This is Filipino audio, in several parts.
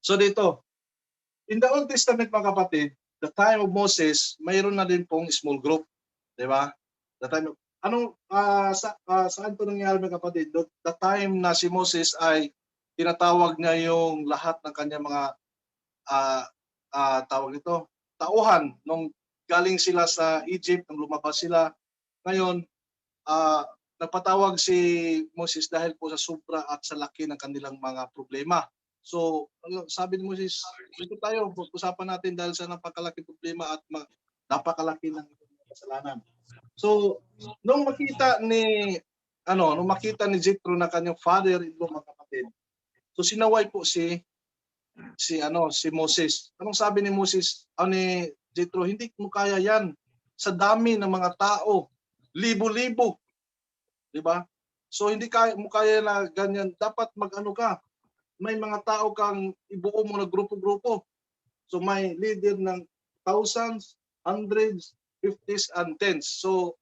So dito, in the Old Testament mga kapatid, the time of Moses, mayroon na din pong small group, di ba? The time of, saan to nangyari mga kapatid? The time na si Moses ay tinatawag niya yung lahat ng kanya mga tawag ito, tauhan nung galing sila sa Egypt, nung lumabas sila. Ngayon, nagpatawag si Moses dahil po sa sobra at sa laki ng kanilang mga problema. So, sabi ni Moses, dito tayo, usapan natin dahil sa napakalaki problema at napakalaki ng kasalanan. So, nung makita ni Jethro na kanyang father-in-law mga kapatid, so sinaway po si Moses. Anong sabi ni Moses, ni Jethro, hindi mo kaya yan sa dami ng mga tao, libo-libo. 'Di ba? So hindi mo kaya na ganyan, dapat mag-ano ka. May mga tao kang ibuo mo na grupo-grupo. So may leader ng thousands, hundreds, fifties, and tens. So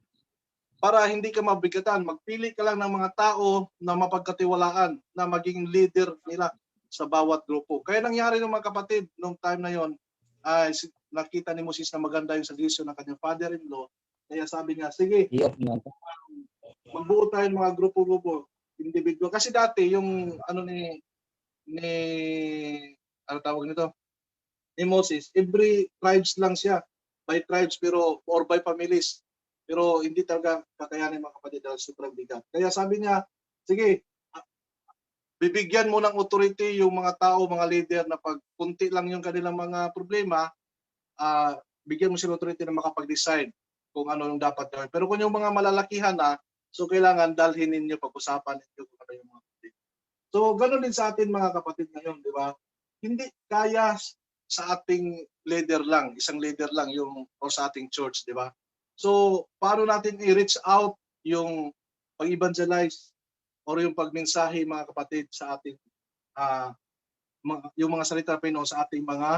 para hindi ka mabigatan, magpili ka lang ng mga tao na mapagkatiwalaan na maging leader nila sa bawat grupo. Kaya nangyari ng mga kapatid, nung time na yon, ay nakita ni Moses na maganda yung suggestion ng kanyang father-in-law. Kaya sabi niya, sige, magbuo tayo ng mga grupo-grupo, individual. Kasi dati yung ni Moses, every tribes lang siya, by tribes or by families. Pero hindi talaga kakayanin mga kapatid dahil sobrang bigat. Kaya sabi niya, sige, bibigyan mo ng authority yung mga tao, mga leader na pag kunti lang yung kanilang mga problema, bigyan mo sila authority na makapag-decide kung ano yung dapat gawin. Pero kung yung mga malalakihan na, so kailangan dalhin ninyo, pag-usapan ninyo kung ano yung mga kapatid. So ganoon din sa atin mga kapatid ngayon, di ba? Hindi kaya sa ating leader lang, isang leader lang yung o sa ating church, di ba? So paano natin i-reach out yung pag-evangelize or yung pagmensahe mga kapatid sa ating yung mga salita ng Panginoon sa ating mga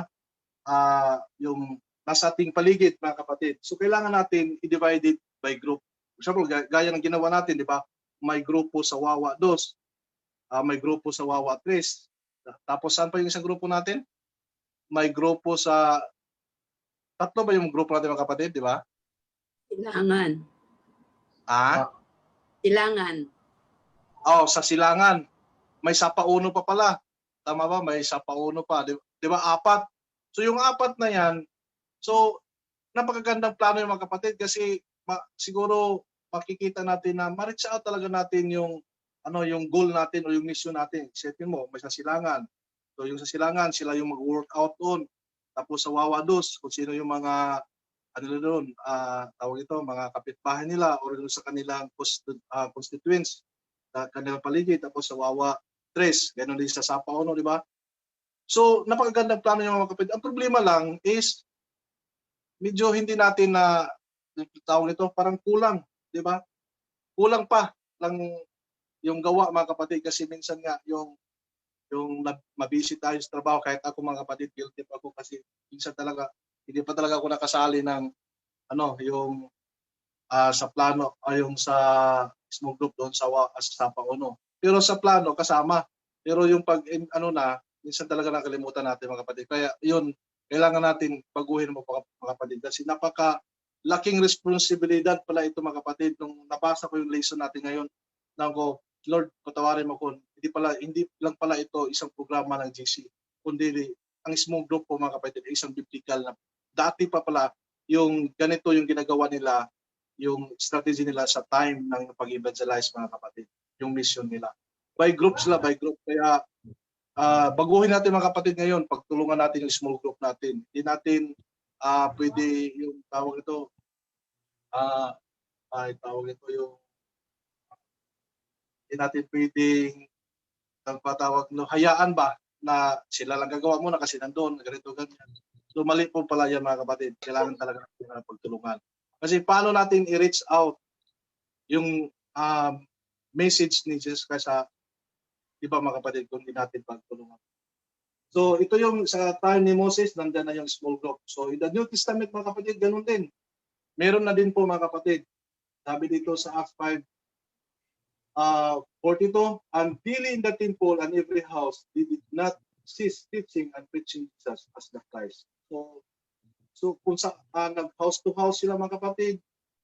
yung nasa ating paligid mga kapatid. So kailangan natin i-divide it by group. For example, gaya ng ginawa natin, di ba? May grupo sa Wawa 2, may grupo sa Wawa 3. Tapos saan pa yung isang grupo natin? May grupo sa 3 ba yung grupo natin mga kapatid, di ba? Silangan. Silangan. Sa Silangan. May Sapauno pa pala. Tama ba? May Sapauno pa. Di ba? 4. So yung 4 na yan, so napakagandang plano yung mga kapatid kasi siguro makikita natin na ma-reach out talaga natin yung goal natin o yung mission natin. Isipin mo, may sa Silangan. So yung sa Silangan, sila yung mag-workout doon. Tapos sa Wawa 2, kung sino yung mga doon, tawag ito, mga kapitbahay nila o sa kanilang constituents, kanilang paligid. Tapos sa Wawa 3, ganoon din sa Sapauno, di ba? So napakagandang plano yung mga kapatid. Ang problema lang is medyo hindi natin na tawag ito, parang kulang, di ba? Kulang pa lang yung gawa mga kapatid kasi minsan nga yung mabisi tayo sa trabaho, kahit ako mga kapatid, guilty pa ako kasi minsan talaga hindi pa talaga ako nakasali ng yung sa plano ay yung sa small group doon sa Sapauno. Pero sa plano kasama. Pero yung minsan talaga nakalimutan natin mga kapatid. Kaya yun, kailangan natin baguhin mo mga kapatid kasi napaka-laking responsibilidad pala ito mga kapatid. Nung nabasa ko yung lesson natin ngayon, ko, Lord, patawarin mo ko, hindi lang pala ito isang programa ng GC, kundi ang small group po mga kapatid ay isang biblical na dati pa pala yung ganito yung ginagawa nila, yung strategy nila sa time ng pag-evangelize mga kapatid, yung mission nila. By group sila, by group. Kaya baguhin natin mga kapatid ngayon, pagtulungan natin yung small group natin. Hindi natin pwede yung tawag ito yung hindi natin pwedeng nagpatawag hayaan ba na sila lang gagawa muna kasi nandoon, ganito, ganyan. So mali po pala yan mga kapatid. Kailangan talaga natin pagtulungan. Kasi paano natin i-reach out yung message ni Jesus sa iba mga kapatid kung hindi natin pagtulungan. So ito yung sa time ni Moses, nandiyan na yung small group. So in the New Testament mga kapatid, ganun din. Meron na din po mga kapatid. Sabi dito sa Acts 5:42, and daily in the temple and every house they did not cease teaching and preaching Jesus as the Christ. So kung sa nag-house to house sila mga kapatid,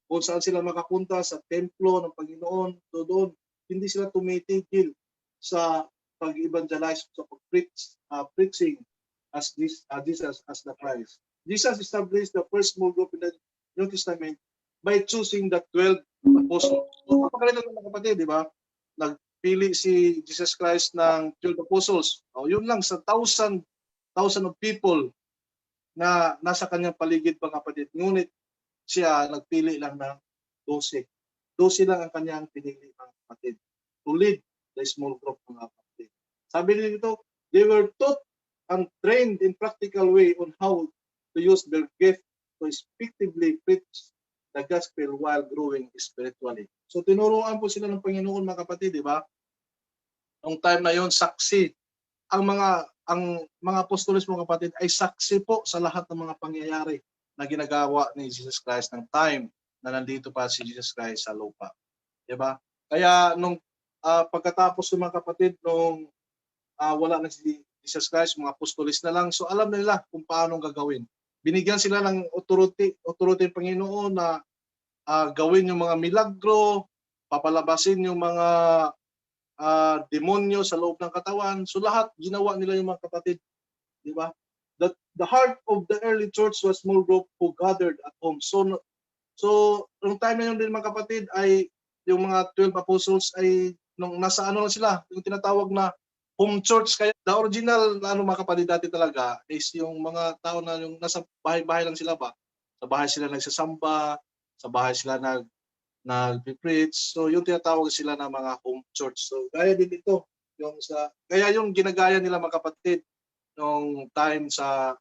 kung saan sila makapunta sa templo ng Panginoon, so doon hindi sila tumitigil sa pag-evangelize, sa preaching as Jesus as the Christ. Jesus established the first small group in the New Testament by choosing the 12 apostles. So, napakaganda ng mga kapatid, di ba? Nagpili si Jesus Christ ng 12 apostles. O, yun lang sa thousand of people na nasa kanyang paligid mga kapatid. Ngunit siya nagpili lang ng 12. 12 lang ang kanyang pinili mga kapatid to lead the small group mga kapatid. Sabi nito, they were taught and trained in practical way on how to use their gift to effectively preach the gospel while growing spiritually. So tinuruan po sila ng Panginoon mga kapatid, di ba? Noong time na yon, saksi ang mga apostolos mga kapatid ay saksi po sa lahat ng mga pangyayari na ginagawa ni Jesus Christ ng time na nandito pa si Jesus Christ sa lupa. Di ba? Kaya nung pagkatapos ng mga kapatid nung wala na si Jesus Christ, mga apostolis na lang, so alam nila kung paano gagawin. Binigyan sila ng authority ng Panginoon na gawin yung mga milagro, papalabasin yung mga demonyo sa loob ng katawan. So lahat ginawa nila yung mga kapatid, di ba? The heart of the early church was small group who gathered at home. So nung time na yun din mga kapatid ay yung mga 12 apostles ay nung nasa ano lang sila, yung tinatawag na home church. Kaya the original mga kapatid dati talaga is yung mga tao na yung nasa bahay-bahay lang sila ba? Sa bahay sila nagsasamba, sa bahay sila nag-preach. So yung tinatawag sila na mga home church. So gaya din ito, kaya yung ginagaya nila mga kapatid nung time sa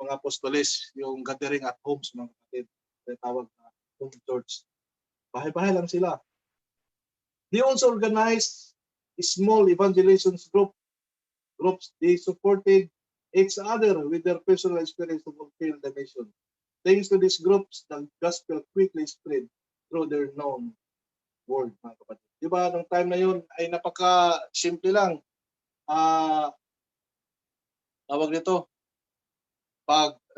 mga apostoles, yung gathering at homes mga kapatid, tinatawag na home church. Bahay-bahay lang sila. They also organized small evangelism groups. They supported each other with their personal experience to fulfill the mission. Thanks to these groups, the gospel quickly spread through their known word, mga kapatid. Diba, nung time na yun ay napaka-simple lang. Tawag nito,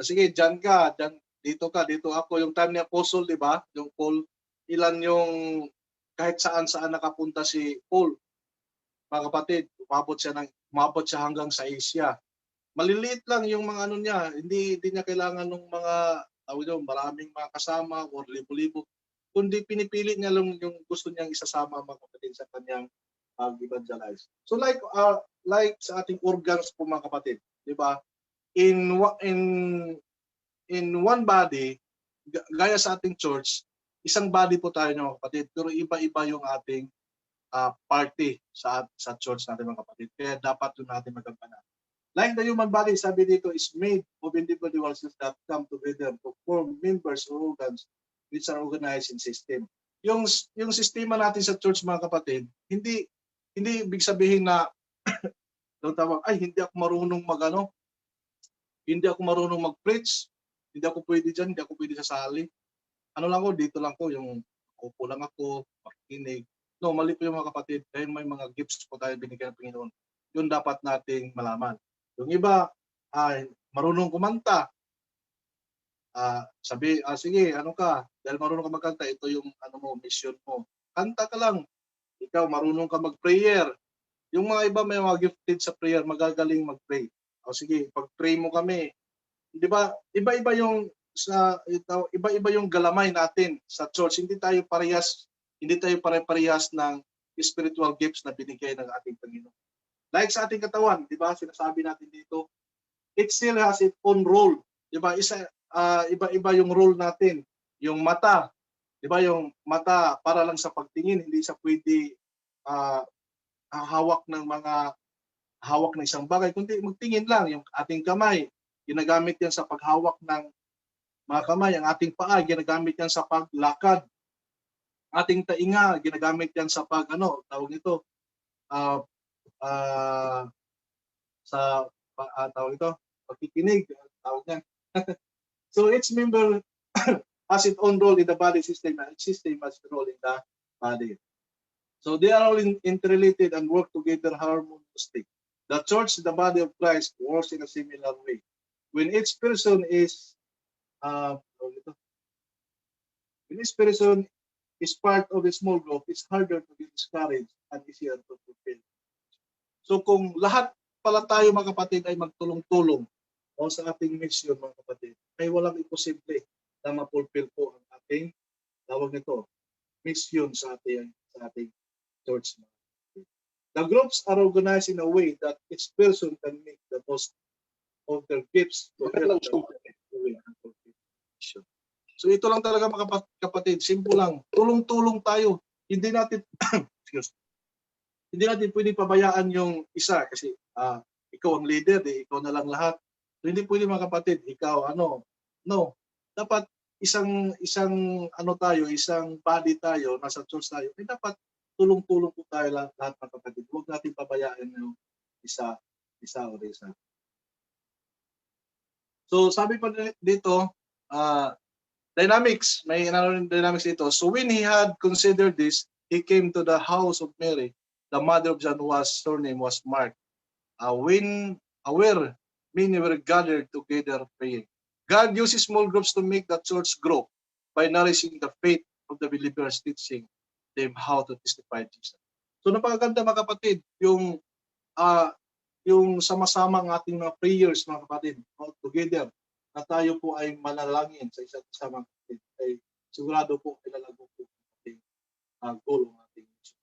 sige, dyan ka, dito ako. Yung time ni Apostle, di ba? Yung Paul, ilan yung kahit saan nakapunta si Paul. Mga kapatid, umabot siya hanggang sa Asia. Maliliit lang yung mga ano niya, hindi niya kailangan ng mga maraming mga kasama o libo-libo, kundi pinipili niya lang yung gusto niyang isasama mga kapatid sa kanyang evangelize. So like sa ating organs po mga kapatid, di ba? In one body, gaya sa ating church, isang body po tayo mga kapatid, pero iba-iba yung ating party sa church natin mga kapatid. Kaya dapat doon natin magampanan. Like the human body, sabi dito, is made of individuals that come together to form members or organs which are organized in system. Yung sistema natin sa church mga kapatid, hindi ibig sabihin na hindi ako marunong hindi ako marunong mag-preach, hindi ako pwede dyan, hindi ako pwede sasali. Ano lang ko, dito lang ko, yung upo lang ako, makikinig. No, mali po yung mga kapatid, dahil may mga gifts po tayo binigyan ng Panginoon. Yun dapat nating malaman. Yung iba, marunong kumanta. Sige, ano ka, dahil marunong ka magkanta, ito yung mission mo. Kanta ka lang. Ikaw, marunong ka mag-prayer. Yung mga iba may mga gifted sa prayer, magagaling mag-pray. Sige, pag-pray mo kami. Di ba? Iba-iba yung galamay natin sa church. Hindi tayo pare-parehas ng spiritual gifts na binigay ng ating Panginoon. Like sa ating katawan, di ba? Sinasabi natin dito, it still has its own role. Di ba? Iba-iba yung role natin. Yung mata, di ba? Yung mata para lang sa pagtingin, hindi sa pwede hawak ng isang bagay, kundi magtingin lang. Yung ating kamay, ginagamit yan sa paghawak ng mga kamay. Ang ating paa, ginagamit yan sa paglakad. Ating tainga, ginagamit yan sa tawag ito, pagkikinig, tawag yan. So each member has its own role in the body system, and each system has a role in the body. So they are all interrelated and work together harmoniously. The church, the body of Christ, works in a similar way. When each person is when each person is part of a small group, it's harder to be discouraged and easier to fulfill. So kung lahat pala tayo mga kapatid ay magtulong-tulong o sa ating mission mga kapatid, ay walang imposible na ma-fulfill po ang ating tawag nito, mission sa ating church. The groups are organized in a way that each person can make the most of their gifts to help the mission. So ito lang talaga mga kapatid, simple lang, tulong-tulong tayo. Hindi natin hindi natin pwedeng pabayaan yung isa kasi ikaw ang leader, ikaw na lang lahat. So hindi pwede mga kapatid, ikaw no. Dapat isang tayo, isang body tayo, nasa church tayo. Ay dapat tulong-tulong po tayo lahat mga kapatid. Huwag natin pabayaan yung isa. So sabi pa dito, dynamics, may dynamics dito. So when he had considered this, he came to the house of Mary, the mother of John, whose surname was Mark. When many were gathered together praying. God uses small groups to make the church grow by nourishing the faith of the believers, teaching them how to testify Jesus. So napakaganda mga kapatid, yung sama-sama ng ating mga prayers mga kapatid, together, na tayo po ay manalangin sa isa't isa mga kapatid, ay sigurado po ilalago po ang ating goal ng ating mission.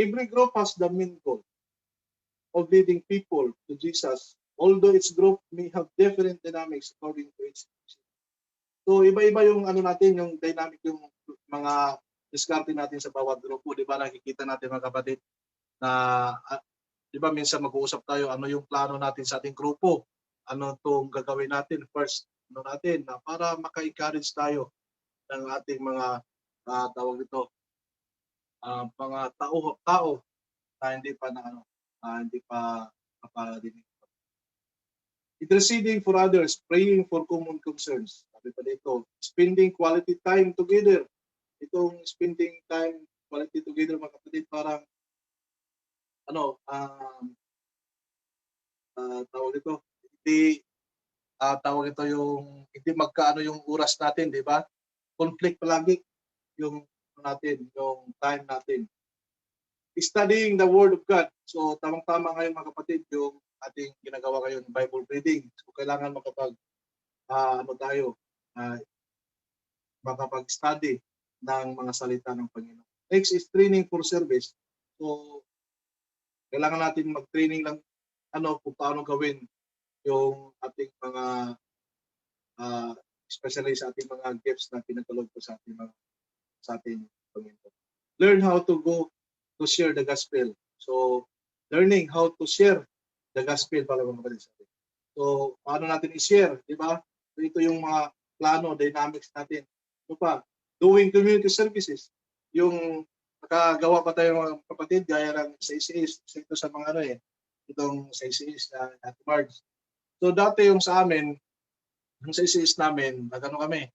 Every group has the main goal of leading people to Jesus, although its group may have different dynamics according to its mission. So iba-iba yung natin, yung dynamic, yung mga diskarte natin sa bawat grupo, di ba? Nakikita natin mga kapatid na di ba minsan mag-uusap tayo ano yung plano natin sa ating grupo, ano itong gagawin natin first natin na para maka-encourage tayo ng ating mga tawag ito mga tao na hindi pa kapadinig. Interceding for others, praying for common concerns. Sabi pa dito, spending quality time together. Itong spending time quality together mga kapatid, parang tawag ito, yung hindi magkaano yung oras natin, di ba? Conflict palagi yung time natin. Studying the Word of God. So tamang-tama ngayon mga kapatid yung ating ginagawa ngayon, Bible reading. So kailangan makapag-study ng mga salita ng Panginoon. Next is training for service. So kailangan natin mag-training lang kung paano gawin yung ating mga especially sa ating mga gifts na pinagkaloob ko sa ating Panginoon. Learn how to go to share the gospel. So learning how to share the gospel para mga kapatid sa atin. So paano natin i-share, di ba? So ito yung mga plano, dynamics natin. Ito pa, doing community services. Yung nakagawa pa tayo mga kapatid, gaya ng sa ICS, ito sa mga itong sa ICS na March. So dati yung sa amin, yung sa ICS namin, kami,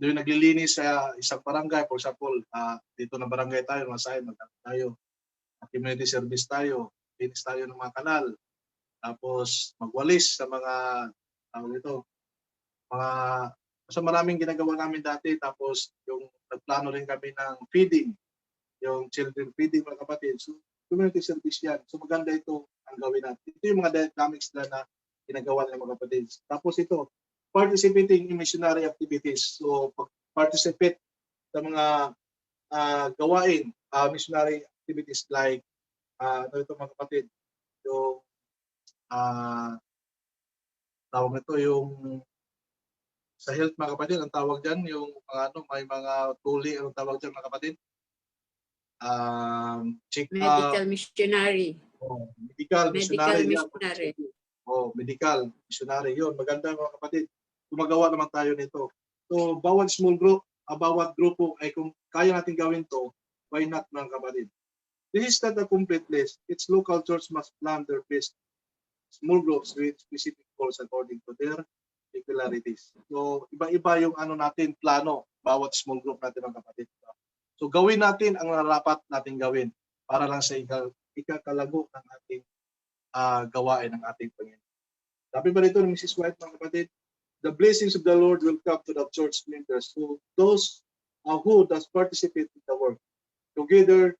doon naglilinis sa isang barangay, for example, dito na barangay tayo, Masay, tayo, community service tayo, linis tayo ng mga kanal, tapos magwalis sa mga, so maraming ginagawa namin dati, tapos yung nagplano rin kami ng feeding, yung children feeding mga kapatid. So community service yan. So maganda ito ang gawin natin. Ito yung mga dynamics na ginagawa ng mga kapatid. Tapos ito, participating in missionary activities. So participate sa mga gawain, missionary activities like ito mga kapatid, yung tawag nito yung sa health mga kapatid, ang tawag dyan, yung may mga tuli, anong tawag dyan mga kapatid? Medical missionary. Medical missionary. Medical missionary. Yun, maganda mga kapatid. Gumagawa naman tayo nito. So, bawat small group, bawat grupo ay kung kaya natin gawin to, why not mga kapatid? This is not a complete list. Its local church must plan their best small groups with specific goals according to their peculiarities. So, iba-iba yung natin, plano, bawat small group natin mga kapatid. So, gawin natin ang narapat natin gawin para lang sa ikakalago ng ating gawain ng ating Panginoon. Sabi pa dito ni Mrs. White, mga kapatid, the blessings of the Lord will come to the church members, to those who does participate in the work. Together,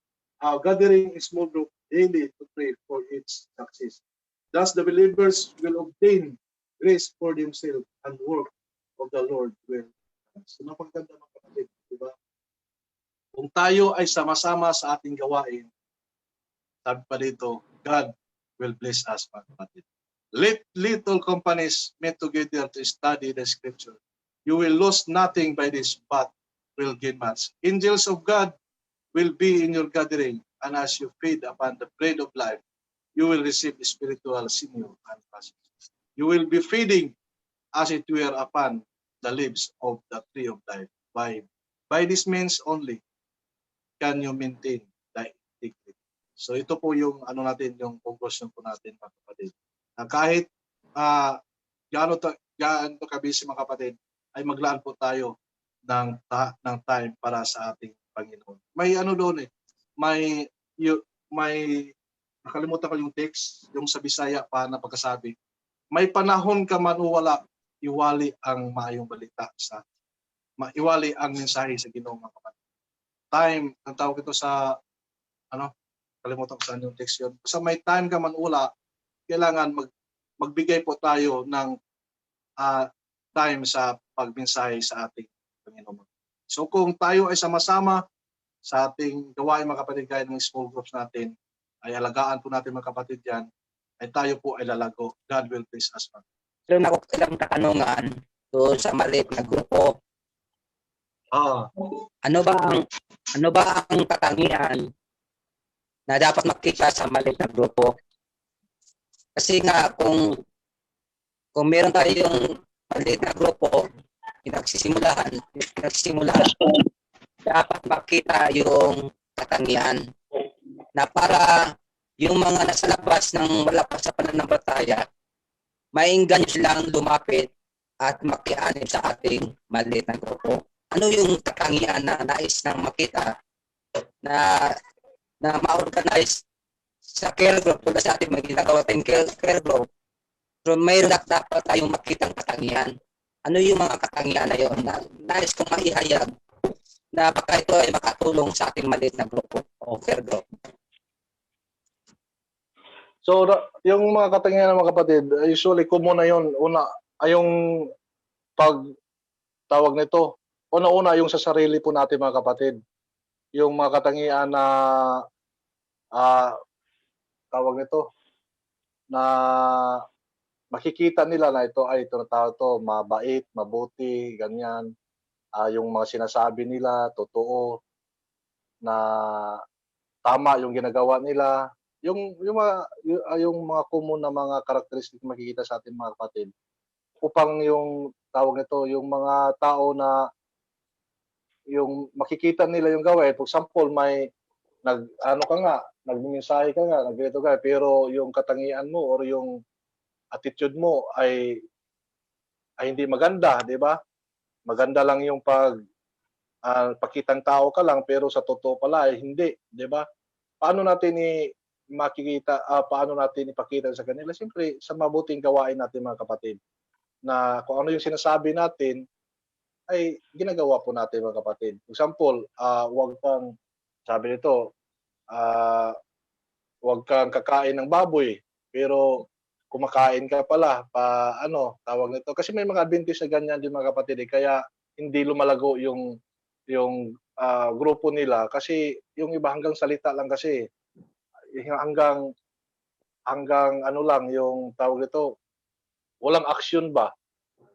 gathering in small group daily to pray for its success. Thus, the believers will obtain grace for themselves and work of the Lord will. So, napaganda mga kapatid, di ba? Kung tayo ay sama-sama sa ating gawain, sabi pa dito, God will bless us, mga kapatid. Let little companies meet together to study the scripture. You will lose nothing by this, but will gain much. Angels of God will be in your gathering, and as you feed upon the bread of life, you will receive spiritual sinew and passion. You will be feeding as it were upon the leaves of the tree of life. By this means only can you maintain the integrity. So ito po yung ano natin, yung conclusion po natin, mga kapatid. Na kahit gaano to kabisi, mga kapatid, ay maglaan po tayo ng time para sa ating Panginoon. May ano doon may nakalimutan ko yung text, yung sa Bisaya pa na pagkasabi. May panahon ka man o wala, iwali ang maayong balita iwali ang mensahe sa Ginoo, mga kapatid. Time, ang tawag ito sa kalimutan ko saan yung text yun. Sa may time ka man wala, kailangan magbigay po tayo ng time sa pagmensahe sa ating Panginoon. So kung tayo ay sama-sama sa ating gawain, mga kapatid, gaya ng small groups natin, ay alagaan po natin, mga kapatid, yan, ay tayo po ay lalago. God will bless us. Meron ako ilang katanungan doon sa maliit na grupo. Ano ba ang katangian na dapat makita sa maliit na grupo? Kasi nga kung meron tayong maliit na grupo, pinagsisimulahan, dapat makita yung katangian na para yung mga nasa labas ng wala pa sa pananampalataya, mainggan silang lumapit at makianib sa ating maliit na grupo. Ano yung katangian na nais nang makita na ma-organize sa care group, tulad sa ating may ginagawa tayong care group? So mayroon dapat tayong makitang katangian. Ano yung mga katangian na yun na nais kong maihayag na baka ito ay makatulong sa ating maliit na grupo o care group? So, yung mga katangian ng mga kapatid, usually common na yun. Una, ay yung pagtawag nito. Una-una yung sa sarili po natin, mga kapatid. Yung mga katangian na tawag nito, na makikita nila na ito ay tinatawag to, mabait, mabuti, ganyan. Yung mga sinasabi nila, totoo, na tama yung ginagawa nila. Yung mga common na mga karakteristik makikita sa ating mga kapatid. Upang yung tawag nito, yung mga tao na yung makikita nila yung gawain. For example, may nagmensahe ka nga, nagdito ka, pero yung katangian mo or yung attitude mo ay hindi maganda, di ba? Maganda lang yung pakitang tao ka lang, pero sa totoo pala ay hindi, di ba? Paano natin paano natin ipakita sa kanila? Siyempre, sa mabuting gawain natin, mga kapatid, na kung ano yung sinasabi natin ay ginagawa po natin, mga kapatid. For example, huwag kang, sabi nito, huwag kang kakain ng baboy, pero kumakain ka pala, tawag nito. Kasi may mga Adventist na ganyan din, mga kapatid, kaya hindi lumalago yung grupo nila. Kasi yung iba hanggang salita lang kasi, hanggang yung tawag nito, walang action ba?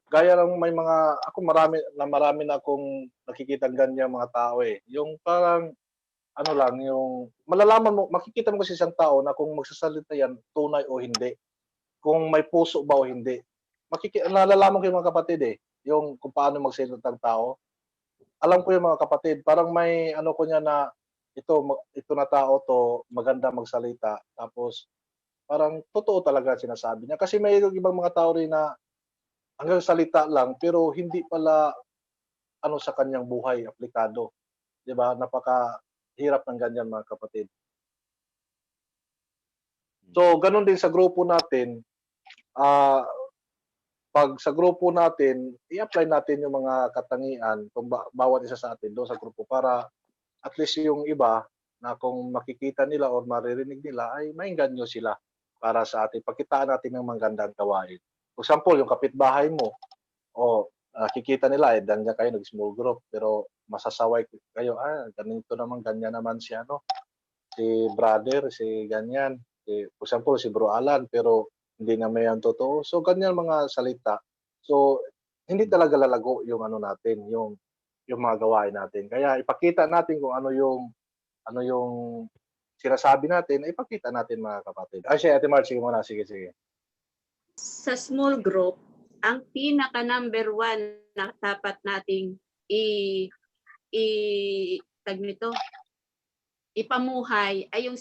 Gaya lang may marami na akong nakikita ganyan mga tao Yung parang yung malalaman mo, makikita mo kasi isang tao na kung magsasalita yan, tunay o hindi. Kung may puso ba o hindi. Nalalaman ko yung mga kapatid yung kung paano magsalita ng tao. Alam ko yung mga kapatid, parang may ko niya na ito na tao to, maganda magsalita. Tapos parang totoo talaga sinasabi niya. Kasi may ibang mga tao rin na hanggang salita lang, pero hindi pala sa kanyang buhay aplikado. 'Di ba? Napakahirap ng ganyan, mga kapatid. So, ganun din sa grupo natin, pag sa grupo natin, i-apply natin yung mga katangian kung bawat isa sa atin doon sa grupo para at least yung iba na kung makikita nila or maririnig nila ay maengganyo sila para sa atin. Pagkitaan natin ng magandang gawain. For example, yung kapitbahay mo, o nakikita nila, danyan kayo, nag-small group, pero masasaway kayo, ganito naman, ganyan naman si si brother, si ganyan. For example, si Bro Alan, pero hindi naman yan totoo. So, ganyan mga salita. So, hindi talaga lalago yung natin, yung mga gawain natin. Kaya ipakita natin kung ano yung sinasabi natin, ipakita natin mga kapatid. Siya, Ate March, sige muna, sige. Sa small group, ang pinaka number 1 na dapat nating ipamuhay ay yung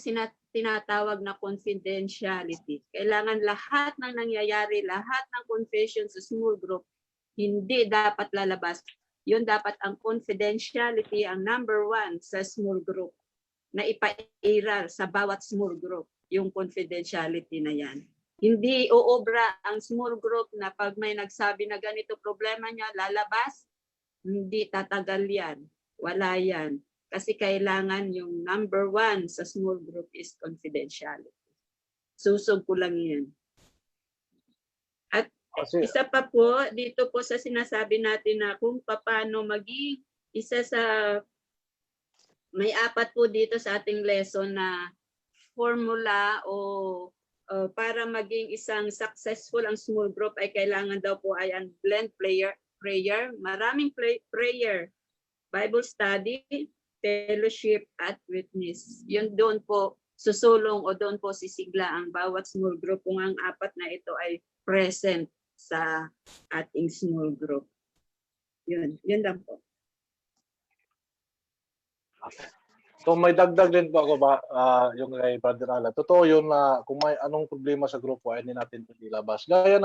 tinatawag na confidentiality. Kailangan lahat ng nangyayari, lahat ng confession sa small group, hindi dapat lalabas. Yun dapat ang confidentiality, ang number 1 sa small group na ipairal sa bawat small group, yung confidentiality na yan. Hindi uobra ang small group na pag may nagsabi na ganito problema niya, lalabas, hindi tatagal yan. Wala yan. Kasi kailangan yung number 1 sa small group is confidentiality. Susog ko lang yan. At isa pa po, dito po sa sinasabi natin na kung paano maging isa sa, may 4 po dito sa ating lesson na formula o para maging isang successful ang small group ay kailangan daw po ay ang blend prayer, maraming prayer, Bible study, fellowship at witness. Yun doon po susulong o doon po sisigla ang bawat small group kung ang 4 na ito ay present sa ating small group. Yun lang po. So may dagdag din po ako yung kay Brother Alan. Totoo yun na kung may anong problema sa grupo ay hindi natin ilabas. Gaya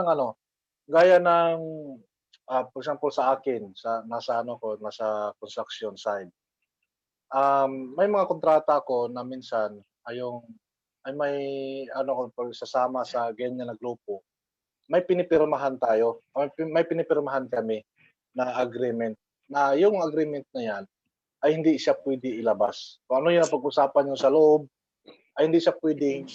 ng for example sa akin, nasa construction side. May mga kontrata ko na minsan may sasama sa ganyan na grupo. May pinipirmahan tayo. May pinipirmahan kami na agreement. Na yung agreement na yan ay hindi siya pwede ilabas. Kung ano yung pag-usapan nyo sa loob, ay hindi siya pwedeng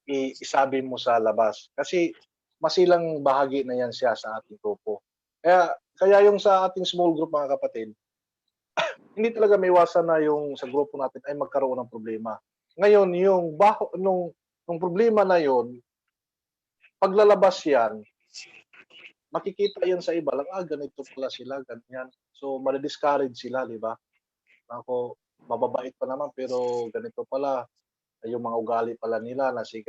isabi mo sa labas. Kasi masilang bahagi na yan siya sa ating grupo. Kaya yung sa ating small group mga kapatid, hindi talaga may iwasan na yung sa grupo natin ay magkaroon ng problema. Ngayon, nung problema na yun, paglalabas yan, makikita yan sa iba lang, ganito pala sila, ganyan. So, mali-discourage sila, di ba? Ako, mababait pa naman, pero ganito pala, yung mga ugali pala nila, na si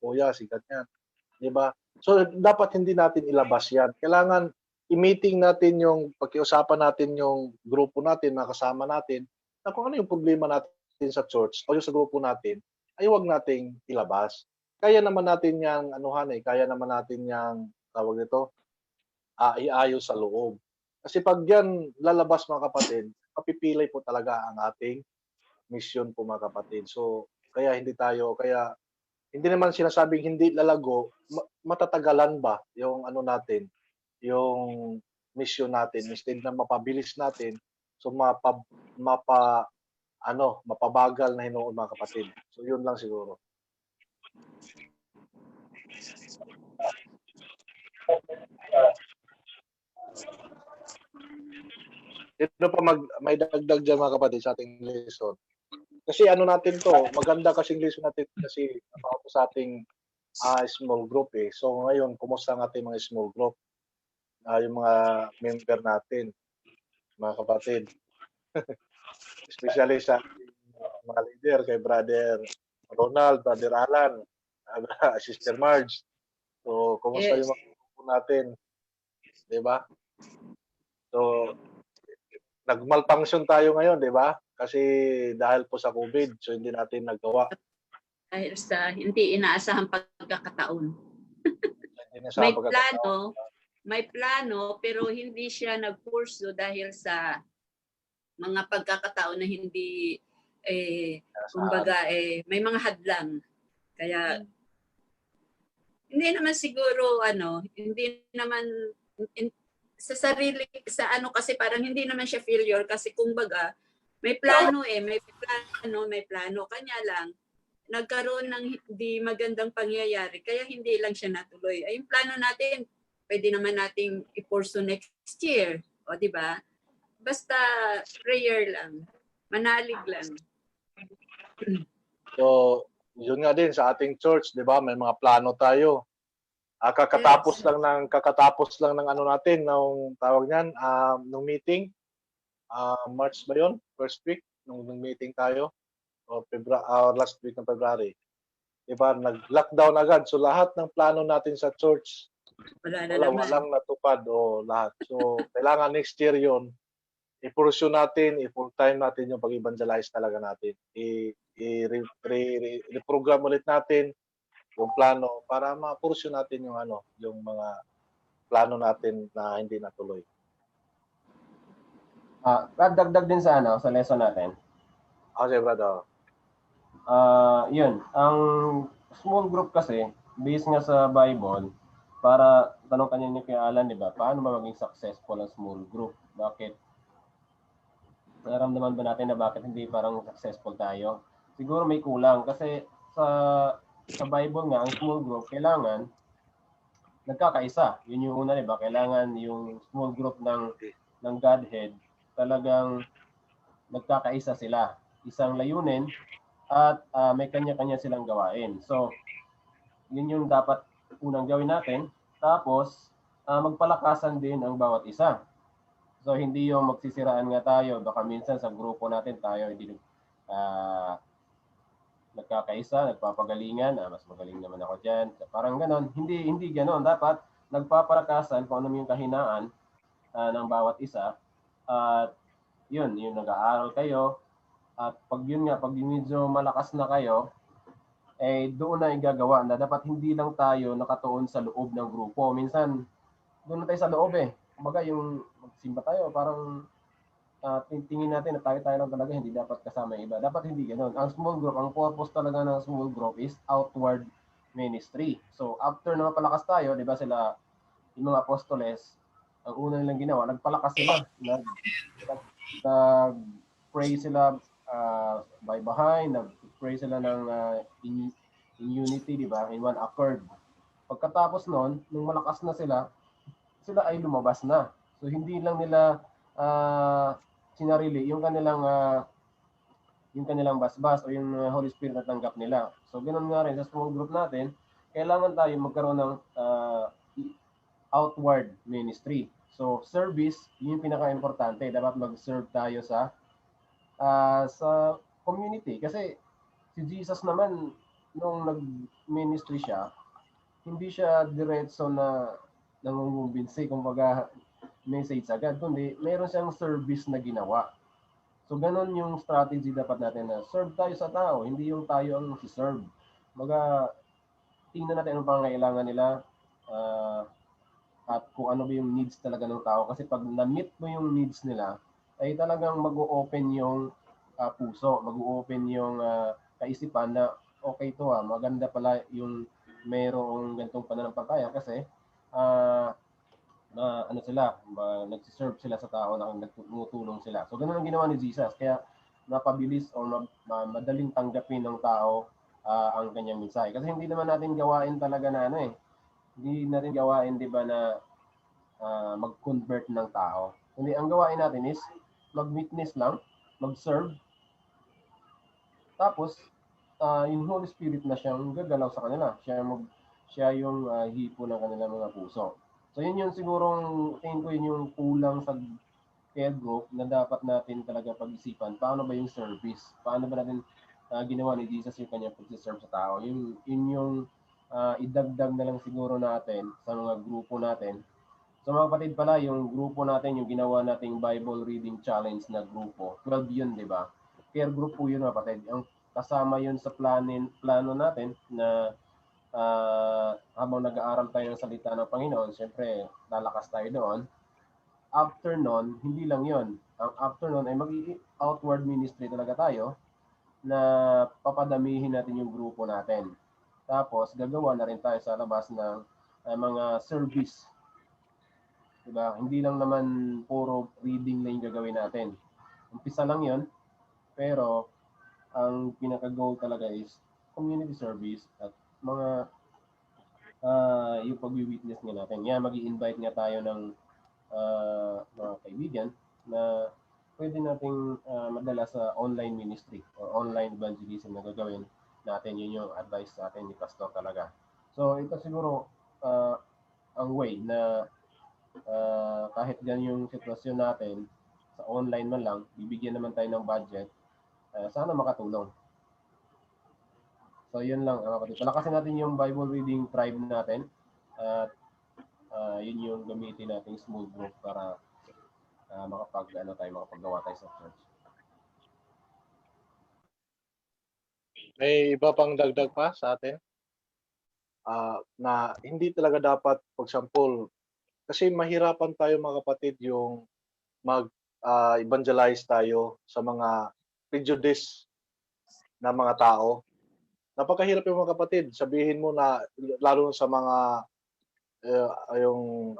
Kuya, si ganyan. Di ba? So, dapat hindi natin ilabas yan. Kailangan i-meeting natin pag-iusapan natin yung grupo natin, mga kasama natin, na kung ano yung problema natin sa church o yung sa grupo natin, ay huwag nating ilabas. Kaya naman natin kaya naman natin tawag nito, iayos sa loob. Kasi pag yan lalabas mga kapatid, mapipilay po talaga ang ating mission po mga kapatid. So, kaya hindi naman sinasabing hindi lalago, matatagalan ba yung natin, yung mission natin, instead na mapabilis natin, so mapabagal na hinoon mga kapatid. So, yun lang siguro. Ito pa may dagdag dyan mga kapatid sa ating lesson. Kasi natin to, maganda kasing lesson natin kasi about sa ating small group eh. So ngayon, kumusta ang ating mga small group? Yung mga member natin, mga kapatid. Especially sa mga leader, kay Brother Ronald, Brother Alan, Sister Marge. So, kumusta yung mga grupo natin? Diba? So, nag-malfunction tayo ngayon, di ba? Kasi dahil po sa COVID, so hindi natin nagawa. Dahil sa hindi inaasahang pagkakataon. May plano, pero hindi siya nag-pursue dahil sa mga pagkakataon na hindi, kumbaga, may mga hadlang. Kaya hindi naman siguro hindi naman sa sarili sa kasi parang hindi naman siya failure kasi kumbaga may plano may plano kanya lang nagkaroon ng hindi magandang pangyayari kaya hindi lang siya natuloy. Ay yung plano natin pwede naman nating i-pursue next year, o di ba? Basta prayer lang, manalig lang. So, yun nga din sa ating church, 'di ba? May mga plano tayo. Kakatapos lang ng ano natin, ng tawag niyan, nung meeting. March ba 'yon? First week nung meeting tayo o last week ng February. 'Di ba? Nag-lockdown agad. So lahat ng plano natin sa church walang natupad o lahat. So kailangan next year 'yon. I-pursue natin, i-full time natin yung pag-evangelize talaga natin. I-reprogram ulit natin yung plano para ma-pursue natin yung mga plano natin na hindi natuloy. Dagdag din sa sa lesson natin. Okay, brother. Yun, ang small group kasi based nga sa Bible, para tanong kanina kay Alan, di ba? Paano ba maging successful ang small group? Bakit? Naramdaman ba natin na bakit hindi parang successful tayo? Siguro may kulang kasi sa Bible nga ang small group kailangan nagkakaisa. Yun yung una, di ba? Kailangan yung small group ng Godhead talagang nagkakaisa sila. Isang layunin at may kanya-kanya silang gawain. So, yun yung dapat unang gawin natin. Tapos, magpalakasan din ang bawat isa. So, hindi yung magsisiraan nga tayo. Baka minsan sa grupo natin tayo hindi nagkakaisa, nagpapagalingan. Mas magaling naman ako dyan. Parang ganon. Hindi ganon. Dapat nagpapalakasan kung ano yung kahinaan ng bawat isa. At yun, yung nag-aaral kayo. At pag medyo malakas na kayo, doon na igagawa na dapat hindi lang tayo nakatuon sa loob ng grupo. Minsan, doon na tayo sa loob Kumbaga yung magsimba tayo, parang tingin natin na tayo lang talaga, hindi dapat kasama yung iba. Dapat hindi ganoon. Ang small group, ang purpose talaga ng small group is outward ministry. So, after na mapalakas tayo, di ba sila, yung mga apostoles, ang una nilang ginawa, nagpalakas sila. Nag-pray sila by behind, nag-pray sila ng in unity, di ba? In one accord. Pagkatapos noon, nung malakas na sila ay lumabas na. So hindi lang nila sinarili yung kanilang basbas o yung Holy Spirit na tanggap nila. So ganoon nga rin sa small group natin, kailangan tayo magkaroon ng outward ministry. So service, yun yung pinaka-importante. Dapat mag-serve tayo sa community. Kasi si Jesus naman, nung nag-ministry siya, hindi siya diretso na nangungumbinsi, kumbaga message agad, kundi meron siyang service na ginawa. So ganun yung strategy dapat natin na serve tayo sa tao, hindi yung tayo ang si-serve. Kumbaga, tingnan natin anong pangangailangan nila at kung ano ba yung needs talaga ng tao. Kasi pag na-meet mo yung needs nila, ay talagang mag-o-open yung puso, mag-o-open yung kaisipan na okay to maganda pala yung mayroong ganitong pananampalataya kasi nagsiserve sila sa tao na nagtutulong sila. So ganun ang ginawa ni Jesus, kaya napabilis o madaling tanggapin ng tao ang kanyang mensahe. Kasi hindi naman natin gawain talaga na hindi natin gawain, di ba, na mag-convert ng tao. Kundi ang gawain natin is mag-witness lang, mag-serve, tapos yung Holy Spirit na siyang gagalaw sa kanila. Siya yung hipo ng kanilang mga puso. So yun yung sigurong tingin ko yun yung kulang sa care group na dapat natin talaga pag-isipan. Paano ba yung service? Paano ba natin ginawa ni Jesus yung kanyang pag-serve sa tao? Yun yung idagdag na lang siguro natin sa mga grupo natin. So mga kapatid pala, yung grupo natin, yung ginawa nating Bible Reading Challenge na grupo, 12 yun, di ba? Care group po yun mga kapatid. Ang kasama yun sa plano natin na habang nag-aaral tayo ng salita ng Panginoon, siyempre lalakas tayo doon. After nun, hindi lang yun. Ang after nun ay mag-outward ministry talaga tayo na papadamihin natin yung grupo natin. Tapos, gagawa na rin tayo sa labas ng mga service. Diba? Hindi lang naman puro reading na yung gagawin natin. Umpisa lang yon, pero ang pinaka-goal talaga is community service at mga yung pag-witness nga natin. Yan, mag-i-invite nga tayo ng mga kaibigan na pwede nating madala sa online ministry or online evangelism na gagawin natin. Yun yung advice sa atin ni Pastor talaga. So, ito siguro ang way na kahit ganyan yung sitwasyon natin, sa online man lang, bibigyan naman tayo ng budget, sana makatulong. So, yun lang. Palakasin natin yung Bible reading tribe natin at yun yung gamitin nating small group para makapagawa tayo sa church. May iba pang dagdag pa sa atin? Na hindi talaga dapat, for example, kasi mahirapan tayo mga kapatid yung mag-evangelize tayo sa mga prejudice na mga tao. Napakahirap yung mga kapatid. Sabihin mo na, lalo sa mga yung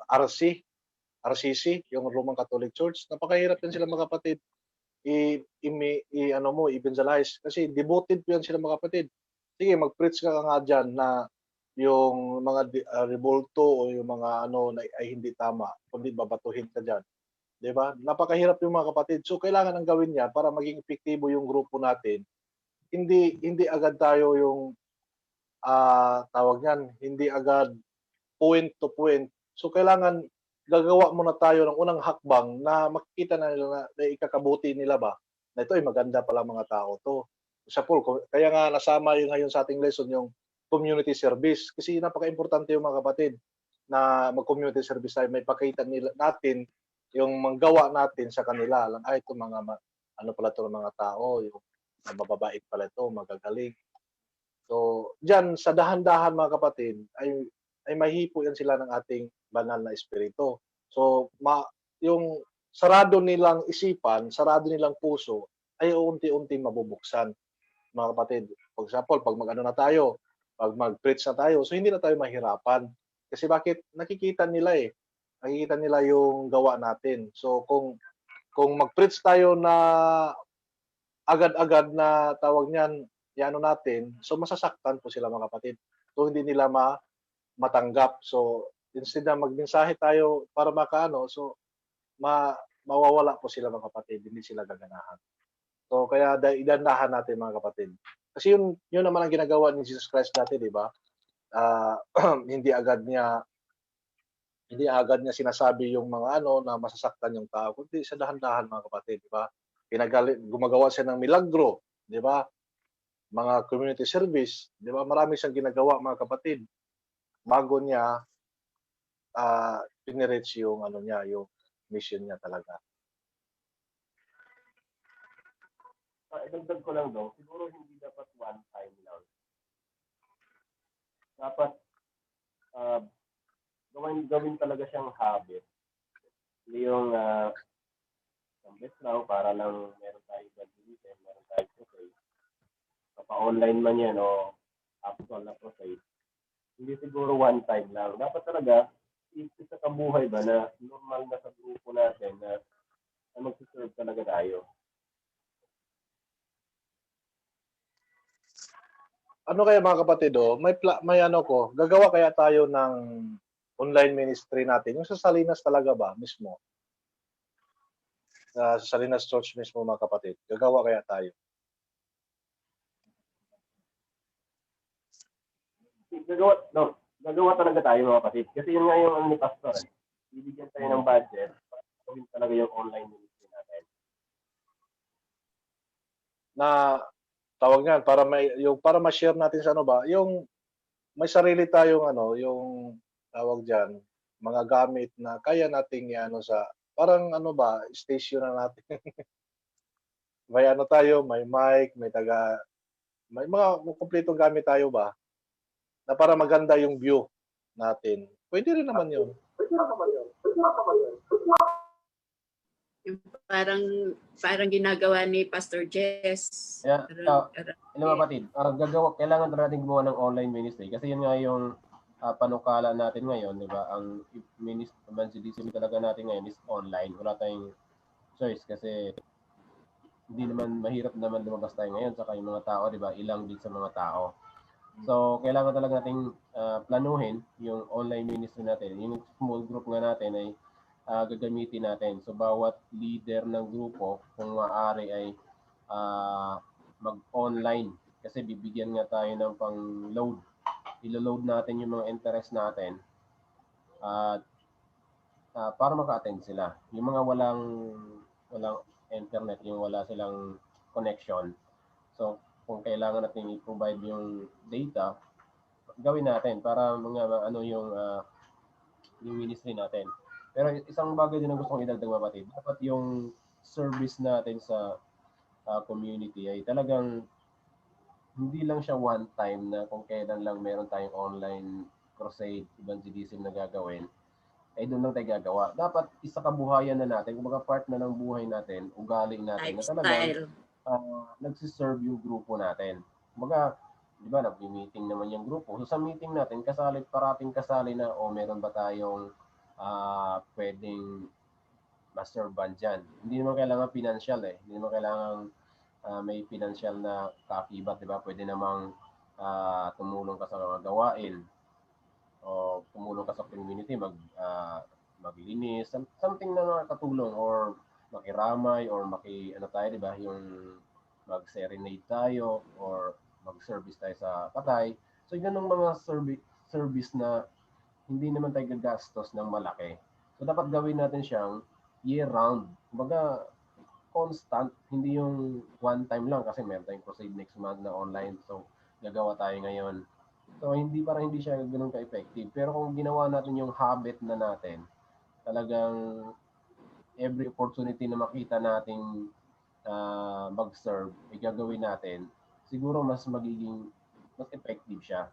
RCC, yung Roman Catholic Church, napakahirap yan sila mga kapatid evangelize kasi devoted po yan sila mga kapatid. Sige, mag-preach ka nga dyan na yung mga revolto o yung mga ay hindi tama, kundi babatuhin ka dyan. Di ba? Napakahirap yung mga kapatid. So, kailangan ang gawin niya para maging epektibo yung grupo natin. Hindi agad tayo yung tawag niyan, hindi agad point to point. So, kailangan gagawa muna tayo ng unang hakbang na makikita na nila na ikakabuti nila ba na ito ay maganda pala mga tao to. Sa Paul, kaya nga nasama yung ngayon sa ating lesson yung community service kasi napaka-importante yung mga kapatid na mag-community service tayo, may pakita nila natin yung manggawa natin sa kanila lang ay ito mga pala ito mga tao, yung mababait pala ito, magagaling. So, diyan sa dahan-dahan mga kapatid ay mahipo yan sila ng ating banal na espiritu. So, yung sarado nilang isipan, sarado nilang puso, ay unti-unti mabubuksan, mga kapatid. For example, pag na tayo, pag mag-preach na tayo, so hindi na tayo mahirapan. Kasi bakit? Nakikita nila Nakikita nila yung gawa natin. So, kung mag-preach tayo na agad-agad na tawag niyan, natin, so masasaktan po sila mga kapatid. So, hindi nila matanggap. So, instead na magmensahe tayo para so mawawala po sila mga kapatid, hindi sila gaganahan. So, kaya idandahan natin mga kapatid. Kasi yun naman ang ginagawa ni Jesus Christ dati, di ba? Hindi agad niya sinasabi yung mga na masasaktan yung tao, kundi sa dahan-dahan mga kapatid, di ba? Gumagawa siya ng milagro, di ba? Mga community service, di ba? Marami siyang ginagawa mga kapatid bago niya pinirich yung yung mission niya talaga. Idagdag ko lang daw, siguro hindi dapat one time lang. Dapat gawin talaga siyang habit. Hindi yung isang lang para lang meron tayong evangelism, meron tayong crusade. Pa-online man yan o actual na crusade. Hindi siguro one time lang. Dapat talaga, isa kabuhay ba na normal na sa grupo natin na mag-serve talaga tayo. Ano kaya mga kapatid, may gagawa kaya tayo ng online ministry natin, yung sa Salinas talaga ba mismo? Sa Salinas Church mismo mga kapatid, gagawa kaya tayo? Gagawa talaga tayo mga kapatid. Kasi yun nga yung ni Pastor. Bibigyan tayo ng budget para gawin talaga yung online ministry natin. Na tawag niyan para ma-share natin sa yung may sarili tayong yung tawag diyan, mga gamit na kaya nating sa parang station na natin. May tayo, may mic, may mga kumpletong gamit tayo ba? Na para maganda yung view natin. Pwede rin naman yun. Yung parang ginagawa ni Pastor Jess. Kaya, mga Yeah. kapatid, kailangan natin gumawa ng online ministry kasi yun nga yung panukala natin ngayon, di ba? Ang evangelism talaga natin ngayon is online. Wala tayong choice kasi hindi naman mahirap naman lumabas tayo ngayon saka yung mga tao, di ba? Ilang din sa mga tao. So, kailangan talaga nating planuhin yung online ministry natin. Yung small group nga natin ay gagamitin natin. So, bawat leader ng grupo, kung maaari ay mag-online. Kasi bibigyan nga tayo ng pang-load. Ilo-load natin yung mga interest natin at para maka-attend sila. Yung mga walang internet, yung wala silang connection. So, kung kailangan natin i-provide yung data, gawin natin para mga yung ministry natin. Pero isang bagay din ang gusto kong idagdag, kapatid. Dapat yung service natin sa community ay talagang hindi lang siya one time na kung kailan lang meron tayong online crusade, evangelism na gagawin, ay doon lang tayo gagawa. Dapat isa kabuhayan na natin, kumbaga part na ng buhay natin, ugali natin, na talagang nagsiserve yung grupo natin. Kumbaga, di ba, nag-meeting naman yung grupo. So sa meeting natin, parating kasali na, meron ba tayong pwedeng master band dyan. Hindi naman kailangan financial Hindi naman kailangan may financial na kaakibat, di ba? Pwede namang tumulong ka sa mga gawain o tumulong ka sa community, maglinis, something na nakakatulong or makiramay or tayo, di ba? Yung mag-serenade tayo or mag-service tayo sa patay. So, yun ang mga service na hindi naman tayo gagastos ng malaki. So, dapat gawin natin siyang year-round. Kumbaga, constant, hindi yung one time lang kasi meron tayong crusade next month na online. So, gagawa tayo ngayon. So, parang hindi siya ganoon ka-effective. Pero kung ginawa natin yung habit na natin, talagang every opportunity na makita nating mag-serve, gagawin natin, siguro mas effective siya.